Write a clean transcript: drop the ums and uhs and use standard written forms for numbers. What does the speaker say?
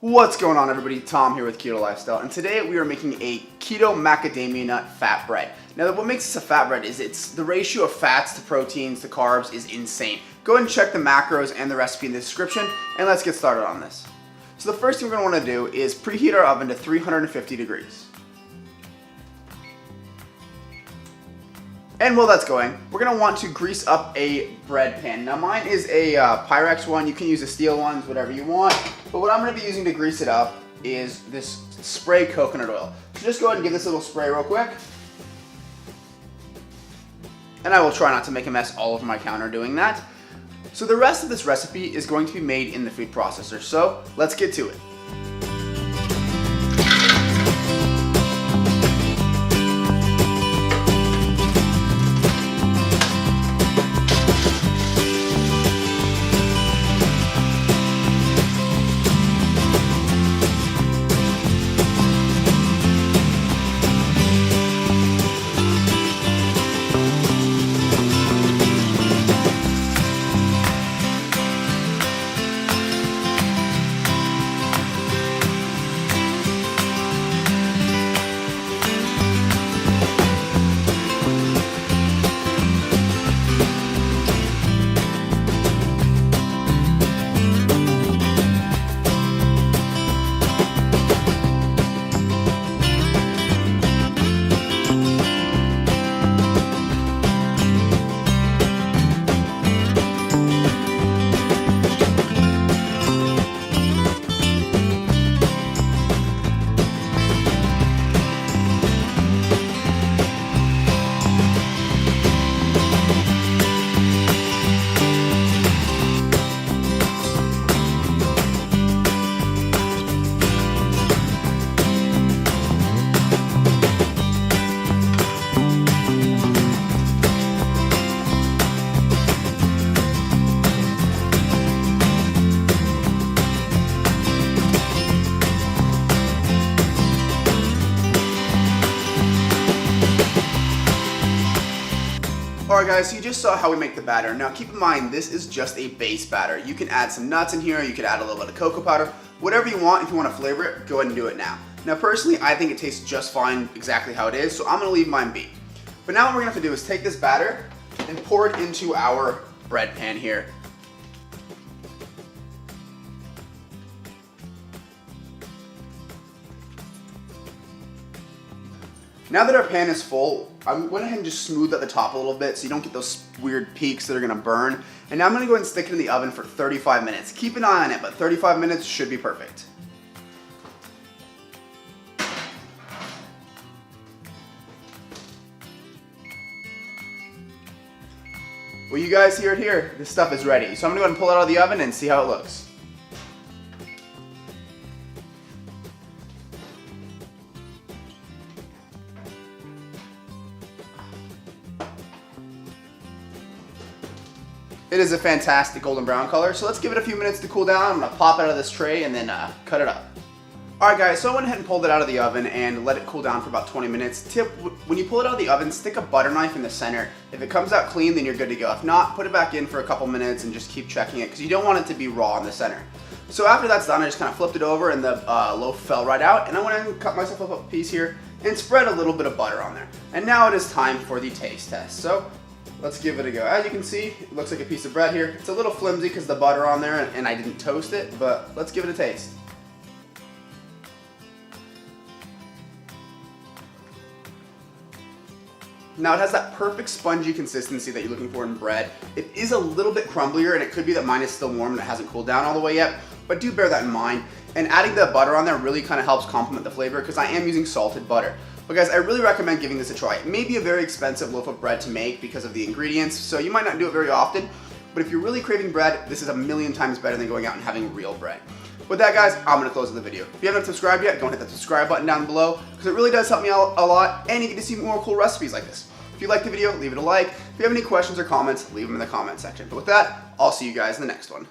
What's going on, everybody? Tom here with Keto Lifestyle, and today we are making a Keto Macadamia Nut fat bread. Now, what makes this a fat bread is the ratio of fats to proteins to carbs is insane. Go ahead and check the macros and the recipe in the description, and let's get started on this. So the first thing we're going to want to do is preheat our oven to 350 degrees. And while that's going, we're going to want to grease up a bread pan. Now mine is a Pyrex one. You can use a steel ones, whatever you want. But what I'm going to be using to grease it up is this spray coconut oil. So just go ahead and give this a little spray real quick. And I will try not to make a mess all over my counter doing that. So the rest of this recipe is going to be made in the food processor. So let's get to it. Alright guys, so you just saw how we make the batter. Now keep in mind, this is just a base batter. You can add some nuts in here, you could add a little bit of cocoa powder, whatever you want. If you want to flavor it, go ahead and do it now. Now personally, I think it tastes just fine exactly how it is, so I'm going to leave mine be. But now what we're going to have to do is take this batter and pour it into our bread pan here. Now that our pan is full, I'm going ahead and just smooth at the top a little bit so you don't get those weird peaks that are going to burn. And now I'm going to go ahead and stick it in the oven for 35 minutes. Keep an eye on it, but 35 minutes should be perfect. Well, you guys hear it here. This stuff is ready. So I'm going to go ahead and pull it out of the oven and see how it looks. It is a fantastic golden brown color, so let's give it a few minutes to cool down. I'm going to pop it out of this tray and then cut it up. Alright guys, so I went ahead and pulled it out of the oven and let it cool down for about 20 minutes. Tip, when you pull it out of the oven, stick a butter knife in the center. If it comes out clean, then you're good to go. If not, put it back in for a couple minutes and just keep checking it because you don't want it to be raw in the center. So after that's done, I just kind of flipped it over and the loaf fell right out. And I went ahead and cut myself up a piece here and spread a little bit of butter on there. And now it is time for the taste test. So let's give it a go. As you can see, it looks like a piece of bread here. It's a little flimsy because the butter on there and I didn't toast it, but let's give it a taste. Now it has that perfect spongy consistency that you're looking for in bread. It is a little bit crumblier and it could be that mine is still warm and it hasn't cooled down all the way yet, but do bear that in mind. And adding the butter on there really kind of helps complement the flavor because I am using salted butter. But guys, I really recommend giving this a try. It may be a very expensive loaf of bread to make because of the ingredients, so you might not do it very often, but if you're really craving bread, this is a million times better than going out and having real bread. With that, guys, I'm going to close the video. If you haven't subscribed yet, go and hit that subscribe button down below because it really does help me out a lot and you get to see more cool recipes like this. If you liked the video, leave it a like. If you have any questions or comments, leave them in the comment section. But with that, I'll see you guys in the next one.